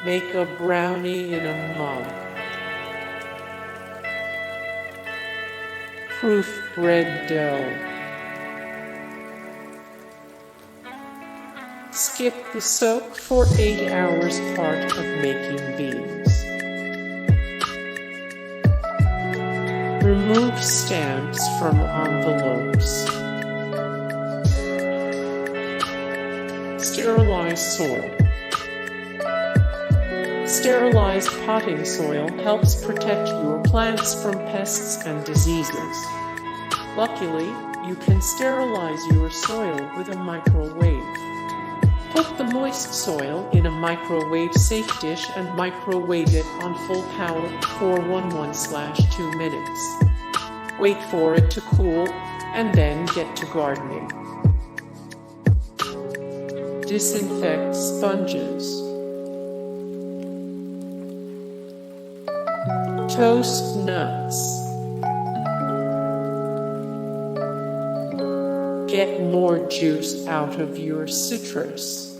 Make a brownie in a mug. Proof bread dough. Skip the soak for 8 hours part of making beans. Remove stamps from envelopes. Sterilize soil. Sterilized potting soil helps protect your plants from pests and diseases. Luckily, you can sterilize your soil with a microwave. Put the moist soil in a microwave-safe dish and microwave it on full power for 1/2 minutes. Wait for it to cool, and then get to gardening. Disinfect sponges. Toast nuts. Get more juice out of your citrus.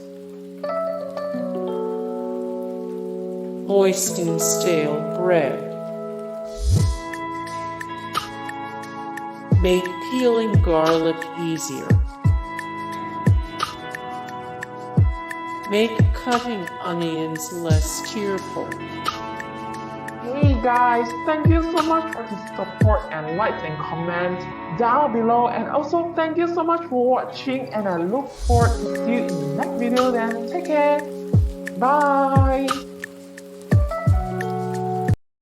Moisten stale bread. Make peeling garlic easier. Make cutting onions less tearful. Hey guys, thank you so much for the support and likes and comments down below, and also thank you so much for watching, and I look forward to see you in the next video. Then take care, bye.